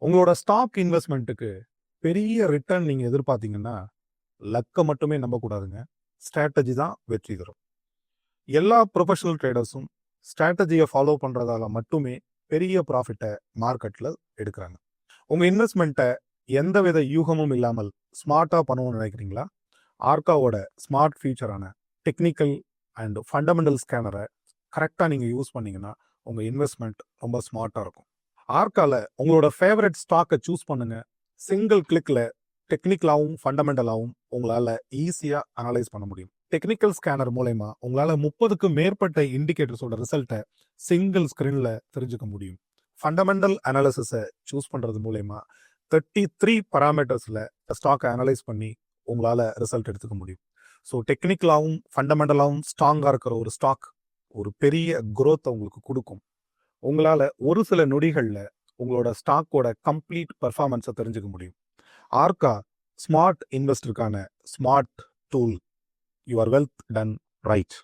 உங்களோட ஸ்டாக் இன்வெஸ்ட்மெண்ட்டுக்கு பெரிய ரிட்டர்ன் நீங்க எதிர்பார்த்தீங்கன்னா, லக்க மட்டுமே நம்பக்கூடாதுங்க. ஸ்ட்ராட்டஜி தான் வெற்றி தரும். எல்லா ப்ரொஃபஷனல் ட்ரேடர்ஸும் ஸ்ட்ராட்டஜியை ஃபாலோ பண்றதால மட்டுமே பெரிய ப்ராஃபிட்டை மார்க்கெட்ல எடுக்கிறாங்க. உங்க இன்வெஸ்ட்மெண்ட்டை எந்தவித யூகமும் இல்லாமல் ஸ்மார்ட்டா பண்ணணும்னு நினைக்கிறீங்களா? ஆர்காவோட ஸ்மார்ட் ஃபீச்சரான டெக்னிக்கல் அண்ட் ஃபண்டமெண்டல் ஸ்கேனரை கரெக்டாக நீங்கள் யூஸ் பண்ணீங்கன்னா உங்க இன்வெஸ்ட்மெண்ட் ரொம்ப ஸ்மார்ட்டா இருக்கும். ஆர்கால உங்களோட ஃபேவரட் ஸ்டாக்கை சூஸ் பண்ணுங்க. சிங்கிள் கிளிக்ல டெக்னிக்கலாகவும் ஃபண்டமெண்டலாகவும் உங்களால ஈஸியா அனலைஸ் பண்ண முடியும். டெக்னிக்கல் ஸ்கேனர் மூலயமா உங்களால 30க்கும் மேற்பட்ட இண்டிகேட்டர்ஸோட ரிசல்ட்டை சிங்கிள் ஸ்கிரீன்ல தெரிஞ்சுக்க முடியும். ஃபண்டமெண்டல் அனாலிசிஸை சூஸ் பண்றது மூலயமா 33 பராமீட்டர்ஸ்ல ஸ்டாக்கை அனலைஸ் பண்ணி உங்களால ரிசல்ட் எடுத்துக்க முடியும். ஸோ டெக்னிக்கலாகவும் ஃபண்டமெண்டலாகவும் ஸ்ட்ராங்கா இருக்கிற ஒரு ஸ்டாக் ஒரு பெரிய growth உங்களுக்கு கொடுக்கும். உங்களால ஒரு சில நொடிகள்ல உங்களோட ஸ்டாக்கோட கம்ப்ளீட் பெர்ஃபார்மன்ஸை தெரிஞ்சுக்க முடியும். ஆர்கா ஸ்மார்ட் இன்வெஸ்டருக்கான smart tool. Your wealth done right.